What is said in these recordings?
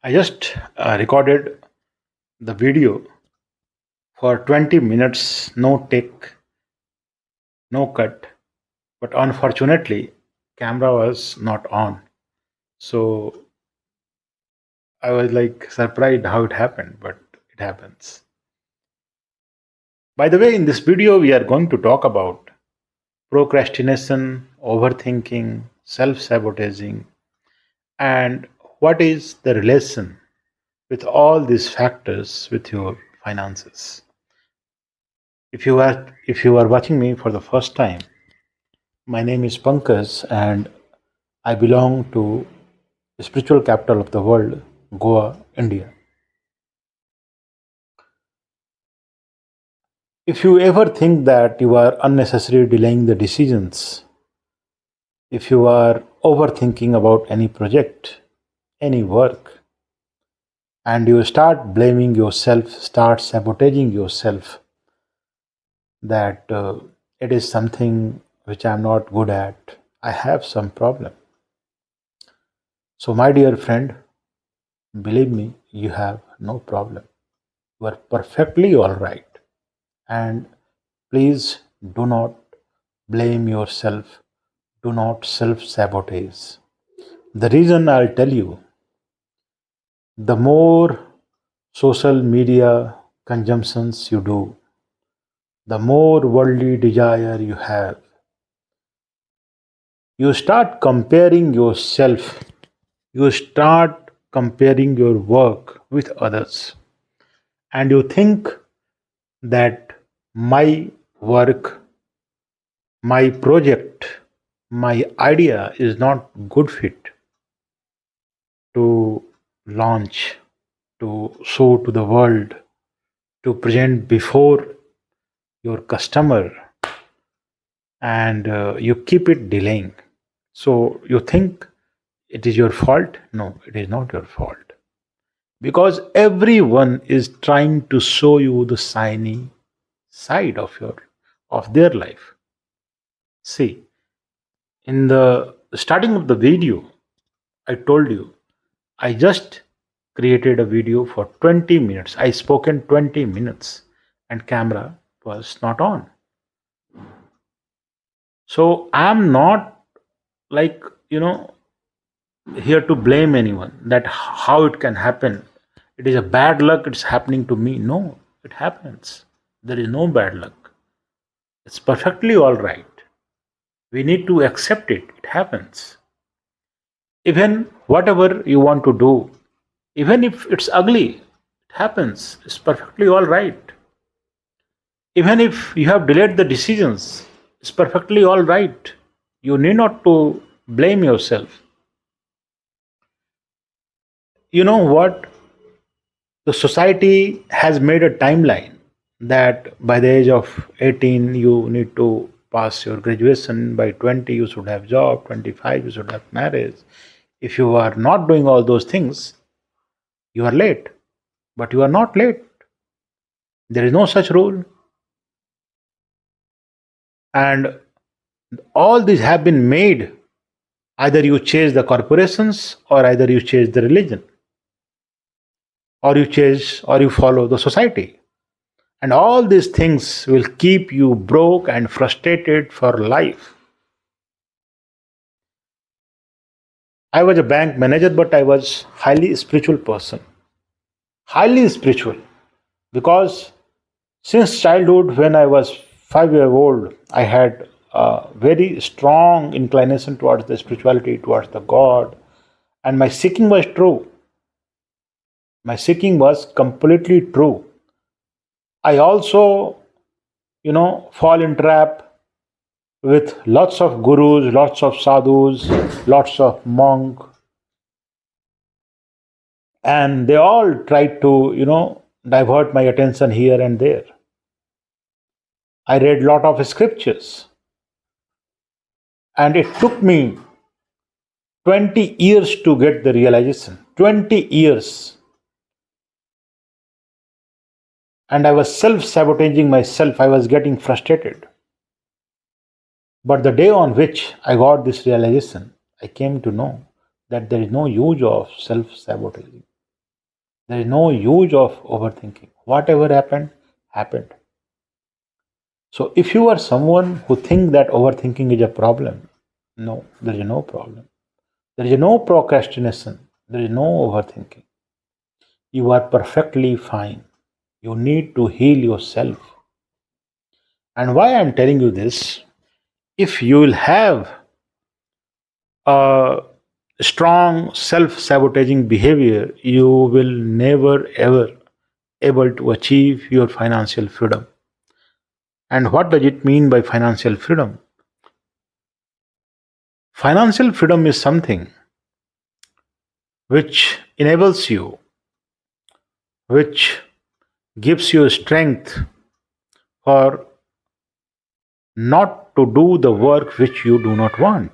I just recorded the video for 20 minutes, no take, no cut. But unfortunately, camera was not on. So I was like surprised how it happened, but it happens. By the way, in this video, we are going to talk about procrastination, overthinking, self sabotaging, and what is the relation with all these factors with your finances. If you are watching me for the first time, my name is Pankaj and I belong to the spiritual capital of the world, Goa, India. If you ever think that you are unnecessarily delaying the decisions, if you are overthinking about any project, any work, and you start blaming yourself, start sabotaging yourself, that it is something which I'm not good at, I have some problem. So, my dear friend, believe me, you have no problem. You are perfectly all right. And please do not blame yourself. Do not self sabotage. The reason I'll tell you, the more social media consumptions you do, the more worldly desire you have, you start comparing yourself, you start comparing your work with others, and you think that my work, my project, my idea is not good fit to launch, to show to the world, to present before your customer, and you keep it delaying. So you think it is your fault? No, it is not your fault. Because everyone is trying to show you the shiny side of their life. See, in the starting of the video, I told you I just created a video for 20 minutes. I spoke in 20 minutes and camera was not on. So I'm not like, here to blame anyone that how it can happen. It is a bad luck, it's happening to me. No, it happens. There is no bad luck. It's perfectly all right. We need to accept it. It happens. Even whatever you want to do, even if it's ugly, it happens. It's perfectly all right. Even if you have delayed the decisions, it's perfectly all right. You need not to blame yourself. You know what? The society has made a timeline that by the age of 18 you need to pass your graduation, by 20 you should have job, 25 you should have marriage. If you are not doing all those things, you are late. But you are not late. There is no such rule. And all these have been made. Either you chase the corporations or either you chase the religion or you chase or you follow the society. And all these things will keep you broke and frustrated for life. I was a bank manager, but I was highly spiritual person. Highly spiritual. Because since childhood, when I was 5 years old, I had a very strong inclination towards the spirituality, towards the God. And my seeking was true. My seeking was completely true. I also, fall in trap with lots of gurus, lots of sadhus, lots of monk, and they all tried to, divert my attention here and there. I read lot of scriptures, and it took me 20 years to get the realization. 20 years. And I was self-sabotaging myself. I was getting frustrated. But the day on which I got this realization, I came to know that there is no use of self-sabotaging. There is no use of overthinking. Whatever happened, happened. So if you are someone who think that overthinking is a problem, no, there is no problem. There is no procrastination. There is no overthinking. You are perfectly fine. You need to heal yourself. And why I'm telling you this, if you will have a strong self-sabotaging behavior, you will never ever able to achieve your financial freedom. And what does it mean by financial freedom? Financial freedom is something which enables you, which gives you strength for not to do the work which you do not want.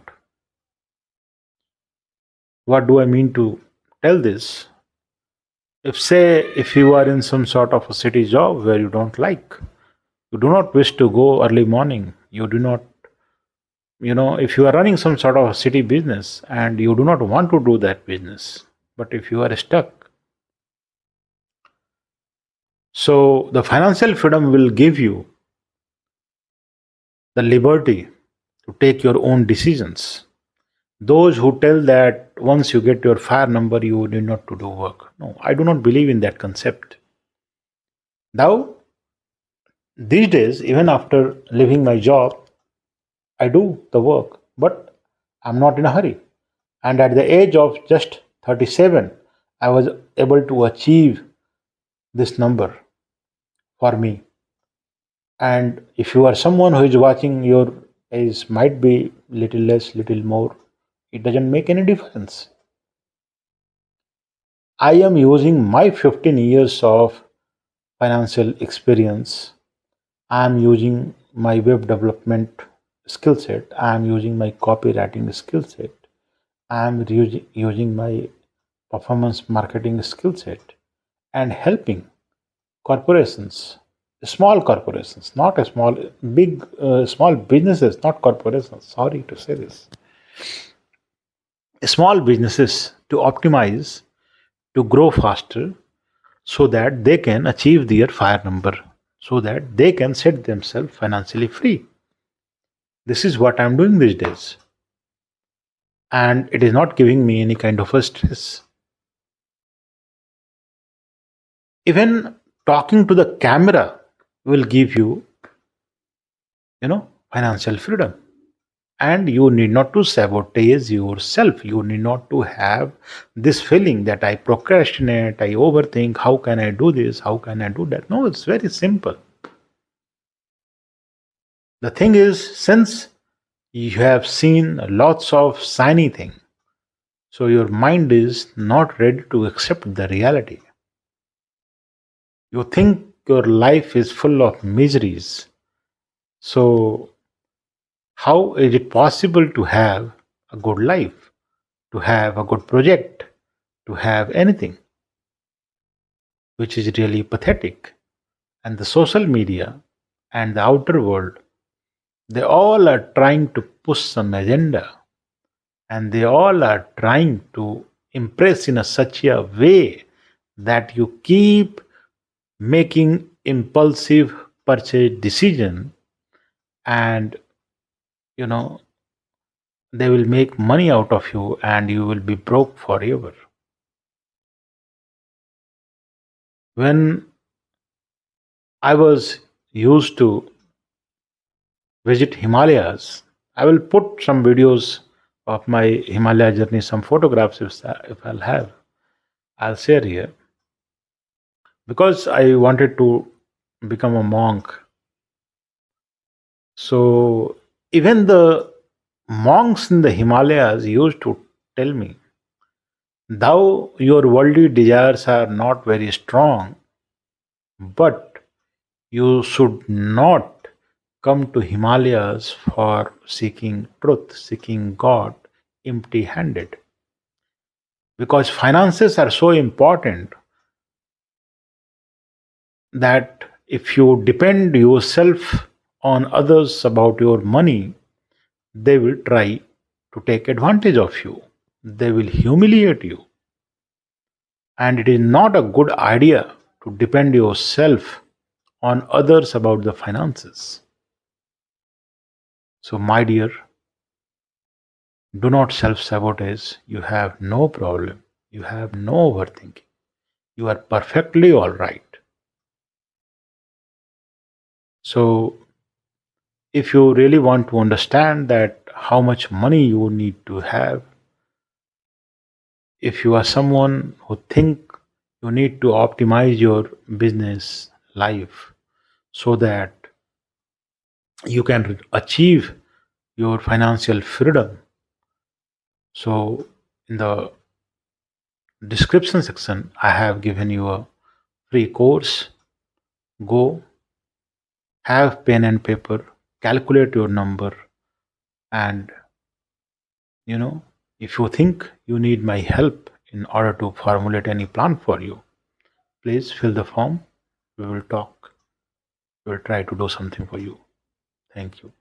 What do I mean to tell this? If you are in some sort of a city job where you don't like, you do not wish to go early morning, you do not, if you are running some sort of a city business and you do not want to do that business, but if you are stuck, so the financial freedom will give you the liberty to take your own decisions. Those who tell that once you get your fire number, you need not to do work. No, I do not believe in that concept. Now, these days, even after leaving my job, I do the work, but I'm not in a hurry. And at the age of just 37, I was able to achieve this number for me. And if you are someone who is watching, your age might be little less, little more. It doesn't make any difference. I am using my 15 years of financial experience. I am using my web development skill set. I am using my copywriting skill set. I am using my performance marketing skill set and helping corporations, small corporations, not a small, big, small businesses, not corporations. Sorry to say this. Small businesses to optimize, to grow faster, so that they can achieve their fire number, so that they can set themselves financially free. This is what I'm doing these days. And it is not giving me any kind of a stress. Even talking to the camera will give you, financial freedom. And you need not to sabotage yourself. You need not to have this feeling that I procrastinate, I overthink, how can I do this, how can I do that. No, it's very simple. The thing is, since you have seen lots of shiny thing, so your mind is not ready to accept the reality. You think your life is full of miseries. So how is it possible to have a good life, to have a good project, to have anything? Which is really pathetic. And the social media and the outer world, they all are trying to push some agenda, and they all are trying to impress in such a way that you keep making impulsive purchase decision, and you know they will make money out of you and you will be broke forever. When I was used to visit Himalayas, I will put some videos of my Himalaya journey, some photographs if I'll have. I'll share here because I wanted to become a monk. So even the monks in the Himalayas used to tell me, "Thou your worldly desires are not very strong, but you should not come to Himalayas for seeking truth, seeking God empty handed. Because finances are so important that if you depend yourself on others about your money, they will try to take advantage of you, they will humiliate you. And it is not a good idea to depend yourself on others about the finances. So, my dear, do not self sabotage. You have no problem. You have no overthinking. You are perfectly all right. So, if you really want to understand that how much money you need to have, if you are someone who think you need to optimize your business life so that you can achieve your financial freedom, so in the description section I have given you a free course. Go, have pen and paper, calculate your number, and you know, if you think you need my help in order to formulate any plan for you, please fill the form. We will talk. We will try to do something for you. Thank you.